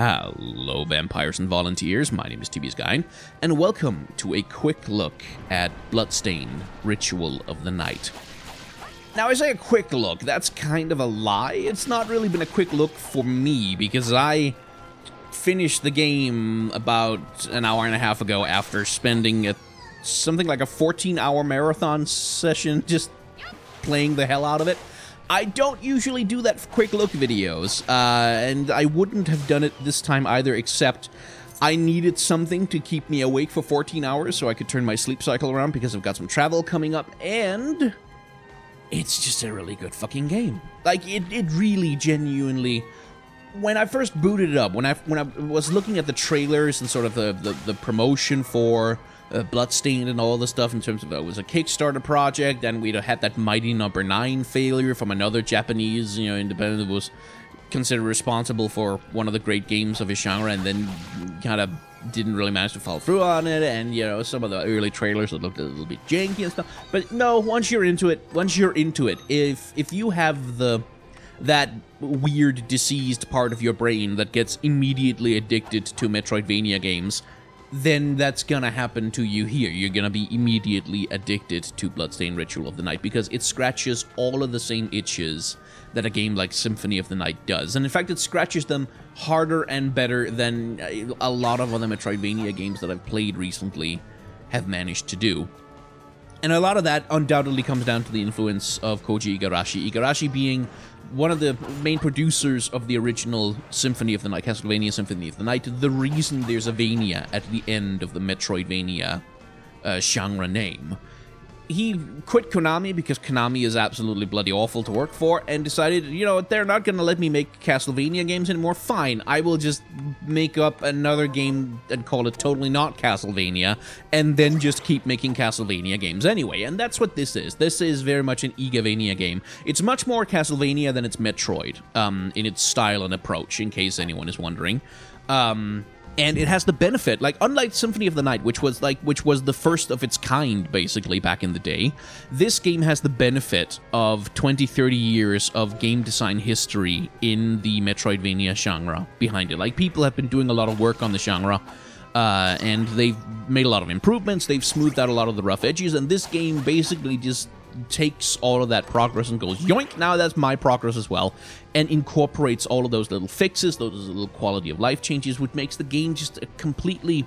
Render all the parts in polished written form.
Hello, vampires and volunteers. My name is TB's Guy, and welcome to a quick look at Bloodstained, Ritual of the Night. Now, I say a quick look, that's kind of a lie. It's not really been a quick look for me, because I finished the game about an hour and a half ago after spending something like a 14-hour marathon session just playing the hell out of it. I don't usually do that for quick look videos, and I wouldn't have done it this time either, except I needed something to keep me awake for 14 hours so I could turn my sleep cycle around because I've got some travel coming up, and it's just a really good fucking game. Like, it really genuinely... When I first booted it up, when I was looking at the trailers and sort of the promotion for Bloodstained and all the stuff in terms of it was a Kickstarter project, and we'd had that Mighty Number 9 failure from another Japanese, independent that was considered responsible for one of the great games of his genre, and then kind of didn't really manage to follow through on it, and some of the early trailers that looked a little bit janky and stuff. But no, once you're into it, if you have that weird diseased part of your brain that gets immediately addicted to Metroidvania games, then that's gonna happen to you here. You're gonna be immediately addicted to Bloodstained Ritual of the Night because it scratches all of the same itches that a game like Symphony of the Night does. And in fact, it scratches them harder and better than a lot of other Metroidvania games that I've played recently have managed to do. And a lot of that undoubtedly comes down to the influence of Koji Igarashi. Igarashi being one of the main producers of the original Symphony of the Night, Castlevania Symphony of the Night, the reason there's a Vania at the end of the Metroidvania genre name. He quit Konami because Konami is absolutely bloody awful to work for, and decided, they're not going to let me make Castlevania games anymore. Fine, I will just make up another game and call it totally not Castlevania, and then just keep making Castlevania games anyway. And that's what this is. This is very much an Igavania game. It's much more Castlevania than it's Metroid, in its style and approach, in case anyone is wondering. And it has the benefit, like, unlike Symphony of the Night, which was the first of its kind, basically, back in the day, this game has the benefit of 20-30 years of game design history in the Metroidvania genre behind it. Like, people have been doing a lot of work on the genre, and they've made a lot of improvements, they've smoothed out a lot of the rough edges, and this game basically just takes all of that progress and goes, yoink, now that's my progress as well, and incorporates all of those little fixes, those little quality of life changes, which makes the game just a completely...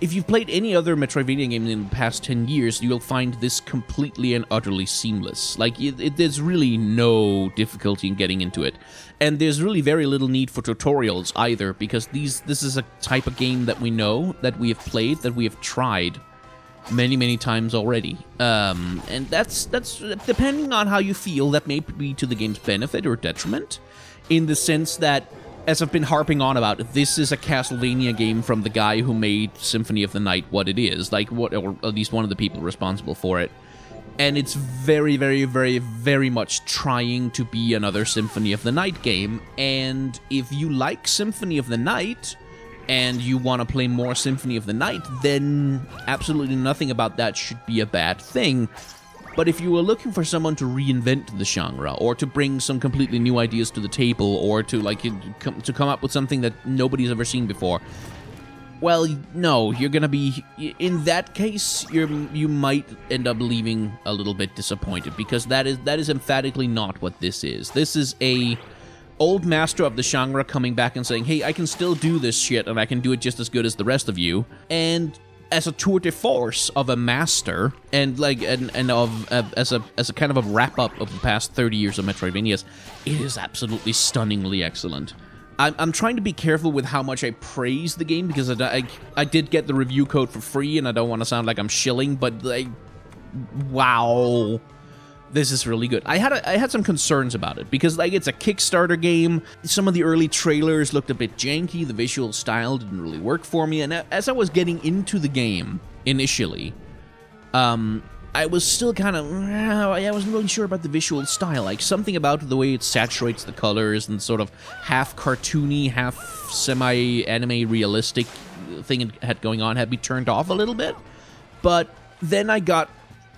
If you've played any other Metroidvania game in the past 10 years, you'll find this completely and utterly seamless. Like, there's really no difficulty in getting into it. And there's really very little need for tutorials either, because this is a type of game that we know, that we have played, that we have tried many times already, and that's depending on how you feel, that may be to the game's benefit or detriment, in the sense that, as I've been harping on about, this is a Castlevania game from the guy who made Symphony of the Night what it is, or at least one of the people responsible for it, and it's very much trying to be another Symphony of the Night game. And if you like Symphony of the Night and you want to play more Symphony of the Night, then absolutely nothing about that should be a bad thing. But if you were looking for someone to reinvent the genre, or to bring some completely new ideas to the table, or to come up with something that nobody's ever seen before, well, no, you're gonna be... In that case, you might end up leaving a little bit disappointed, because that is emphatically not what this is. This is a old master of the genre coming back and saying, hey, I can still do this shit, and I can do it just as good as the rest of you. And as a tour de force of a master, and as a kind of a wrap-up of the past 30 years of Metroidvanias, it is absolutely stunningly excellent. I'm trying to be careful with how much I praise the game, because I did get the review code for free, and I don't want to sound like I'm shilling, but, like, wow, this is really good. I had some concerns about it, because, like, it's a Kickstarter game. Some of the early trailers looked a bit janky. The visual style didn't really work for me. And as I was getting into the game initially, I was still kind of... I wasn't really sure about the visual style. Like, something about the way it saturates the colors and sort of half cartoony, half semi-anime realistic thing it had going on had me turned off a little bit. But then I got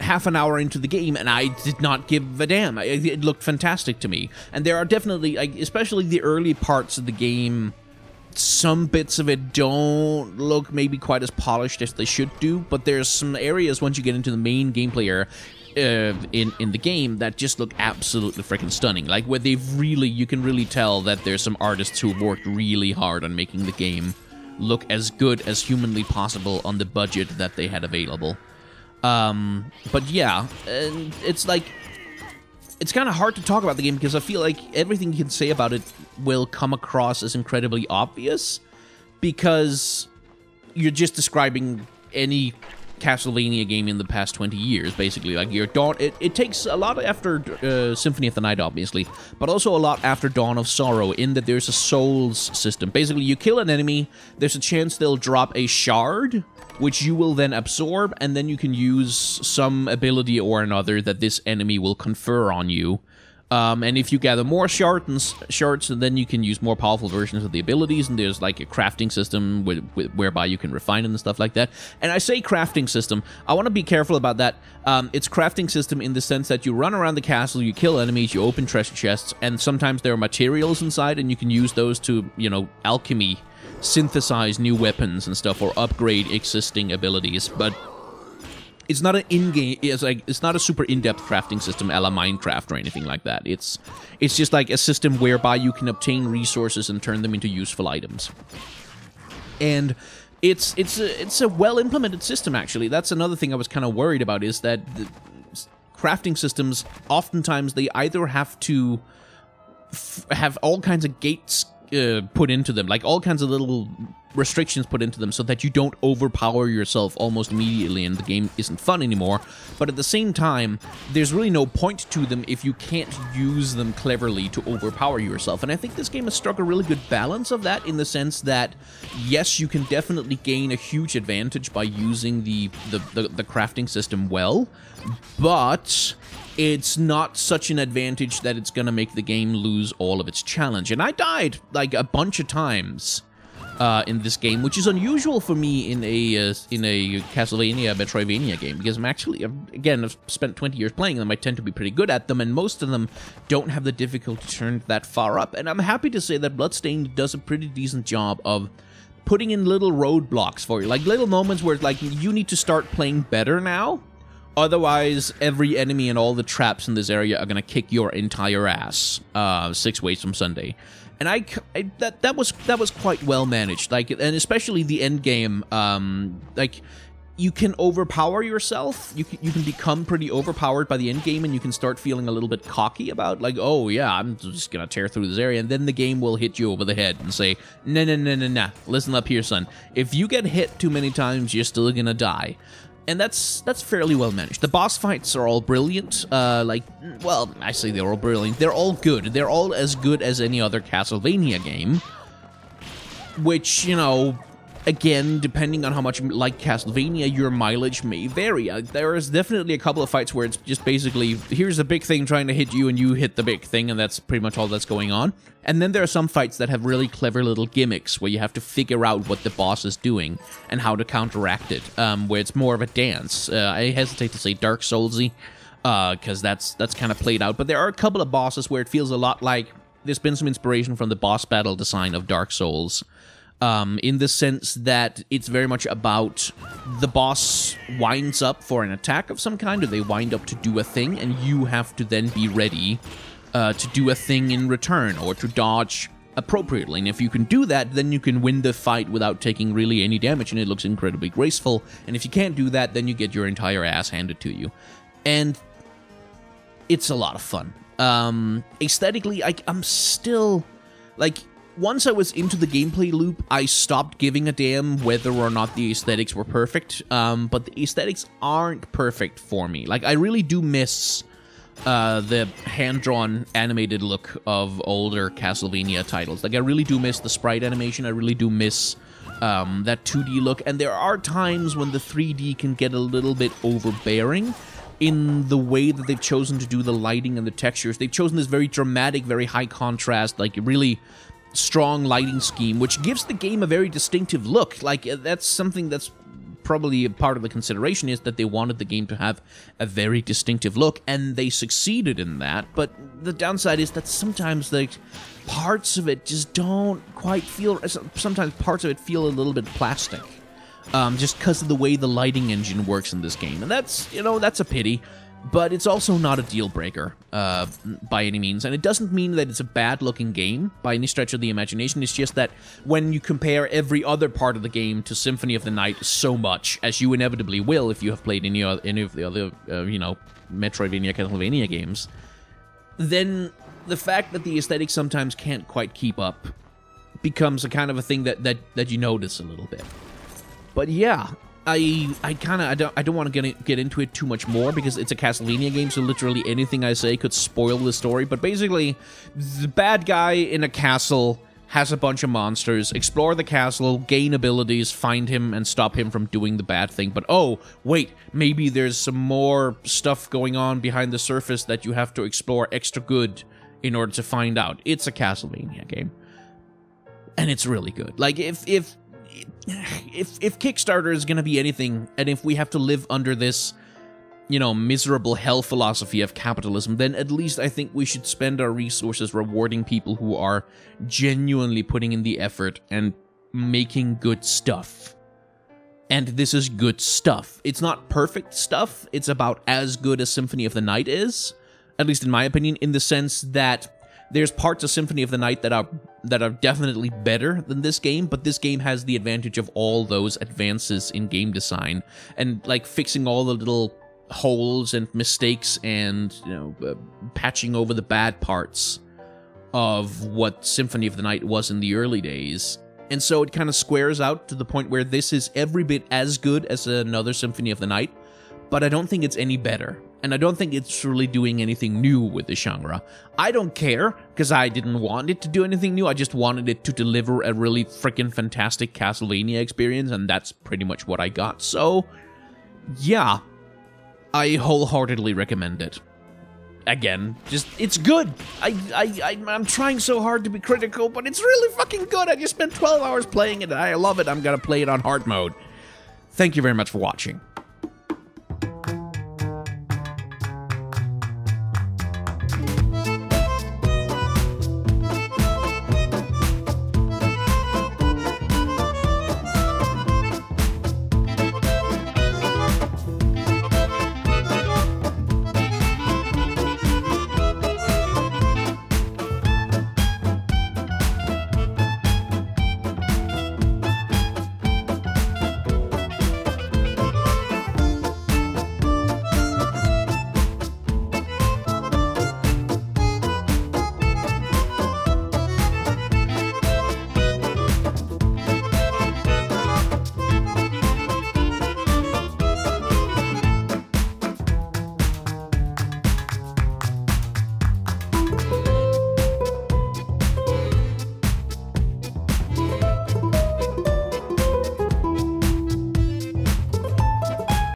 half an hour into the game, and I did not give a damn. It looked fantastic to me. And there are definitely, especially the early parts of the game, some bits of it don't look maybe quite as polished as they should do, but there's some areas once you get into the main gameplay area in the game that just look absolutely freaking stunning. Like where you can really tell that there's some artists who have worked really hard on making the game look as good as humanly possible on the budget that they had available. But yeah, and it's like, it's kind of hard to talk about the game because I feel like everything you can say about it will come across as incredibly obvious because you're just describing any Castlevania game in the past 20 years, basically. Like, it takes a lot after Symphony of the Night, obviously, but also a lot after Dawn of Sorrow, in that there's a souls system. Basically, you kill an enemy, there's a chance they'll drop a shard, which you will then absorb, and then you can use some ability or another that this enemy will confer on you. And if you gather more shards, then you can use more powerful versions of the abilities, and there's like a crafting system whereby you can refine them and stuff like that. And I say crafting system, I want to be careful about that. It's crafting system in the sense that you run around the castle, you kill enemies, you open treasure chests, and sometimes there are materials inside, and you can use those to, you know, alchemy, synthesize new weapons and stuff, or upgrade existing abilities. But it's not an in-game, it's not a super in-depth crafting system a la Minecraft or anything like that. It's just like a system whereby you can obtain resources and turn them into useful items. And it's a well-implemented system, actually. That's another thing I was kind of worried about, is that the crafting systems, oftentimes they either have to have all kinds of gates put into them, like all kinds of little restrictions put into them so that you don't overpower yourself almost immediately and the game isn't fun anymore. But at the same time, there's really no point to them if you can't use them cleverly to overpower yourself. And I think this game has struck a really good balance of that, in the sense that, yes, you can definitely gain a huge advantage by using the crafting system well, but it's not such an advantage that it's gonna make the game lose all of its challenge. And I died like a bunch of times in this game, which is unusual for me in a Castlevania, Metroidvania game, because I've spent 20 years playing them. I tend to be pretty good at them, and most of them don't have the difficulty turned that far up. And I'm happy to say that Bloodstained does a pretty decent job of putting in little roadblocks for you, like little moments where it's like, you need to start playing better now. Otherwise, every enemy and all the traps in this area are gonna kick your entire ass 6 ways from Sunday. And that was quite well managed. Like, and especially the end game. Like, you can overpower yourself. You can become pretty overpowered by the end game, and you can start feeling a little bit cocky about, like, oh yeah, I'm just gonna tear through this area, and then the game will hit you over the head and say, nah, listen up here, son. If you get hit too many times, you're still gonna die. And that's fairly well managed. The boss fights are all brilliant. Well, I say they're all brilliant. They're all good. They're all as good as any other Castlevania game. Which, you know, again, depending on how much you like Castlevania, your mileage may vary. There is definitely a couple of fights where it's just basically, here's a big thing trying to hit you, and you hit the big thing, and that's pretty much all that's going on. And then there are some fights that have really clever little gimmicks where you have to figure out what the boss is doing and how to counteract it, where it's more of a dance. I hesitate to say Dark Soulsy, because that's kind of played out. But there are a couple of bosses where it feels a lot like there's been some inspiration from the boss battle design of Dark Souls. In the sense that it's very much about the boss winds up for an attack of some kind, or they wind up to do a thing, and you have to then be ready to do a thing in return, or to dodge appropriately. And if you can do that, then you can win the fight without taking really any damage, and it looks incredibly graceful. And if you can't do that, then you get your entire ass handed to you. And it's a lot of fun. Aesthetically, I'm still, like, once I was into the gameplay loop, I stopped giving a damn whether or not the aesthetics were perfect, but the aesthetics aren't perfect for me. Like, I really do miss the hand-drawn animated look of older Castlevania titles. Like, I really do miss the sprite animation, I really do miss that 2D look, and there are times when the 3D can get a little bit overbearing in the way that they've chosen to do the lighting and the textures. They've chosen this very dramatic, very high contrast, like, really strong lighting scheme, which gives the game a very distinctive look. Like, that's something that's probably part of the consideration is that they wanted the game to have a very distinctive look, and they succeeded in that. But the downside is that sometimes the parts of it just don't quite feel. Sometimes parts of it feel a little bit plastic, just because of the way the lighting engine works in this game, and that's that's a pity. But it's also not a deal breaker by any means, and it doesn't mean that it's a bad-looking game by any stretch of the imagination. It's just that when you compare every other part of the game to Symphony of the Night so much, as you inevitably will if you have played any of the other, Metroidvania, Castlevania games, then the fact that the aesthetic sometimes can't quite keep up becomes a kind of a thing that you notice a little bit. But yeah. I don't want to get into it too much more because it's a Castlevania game, so literally anything I say could spoil the story. But basically, the bad guy in a castle has a bunch of monsters. Explore the castle, gain abilities, find him, and stop him from doing the bad thing. But oh, wait, maybe there's some more stuff going on behind the surface that you have to explore extra good in order to find out. It's a Castlevania game, and it's really good. Like if Kickstarter is going to be anything, and if we have to live under this, miserable hell philosophy of capitalism, then at least I think we should spend our resources rewarding people who are genuinely putting in the effort and making good stuff. And this is good stuff. It's not perfect stuff. It's about as good as Symphony of the Night is, at least in my opinion, in the sense that there's parts of Symphony of the Night that are definitely better than this game, but this game has the advantage of all those advances in game design and like fixing all the little holes and mistakes and patching over the bad parts of what Symphony of the Night was in the early days. And so it kind of squares out to the point where this is every bit as good as another Symphony of the Night, but I don't think it's any better. And I don't think it's really doing anything new with the genre. I don't care, because I didn't want it to do anything new. I just wanted it to deliver a really freaking fantastic Castlevania experience, and that's pretty much what I got. So, yeah, I wholeheartedly recommend it. Again, just, it's good. I'm trying so hard to be critical, but it's really fucking good. I just spent 12 hours playing it, and I love it. I'm gonna play it on hard mode. Thank you very much for watching.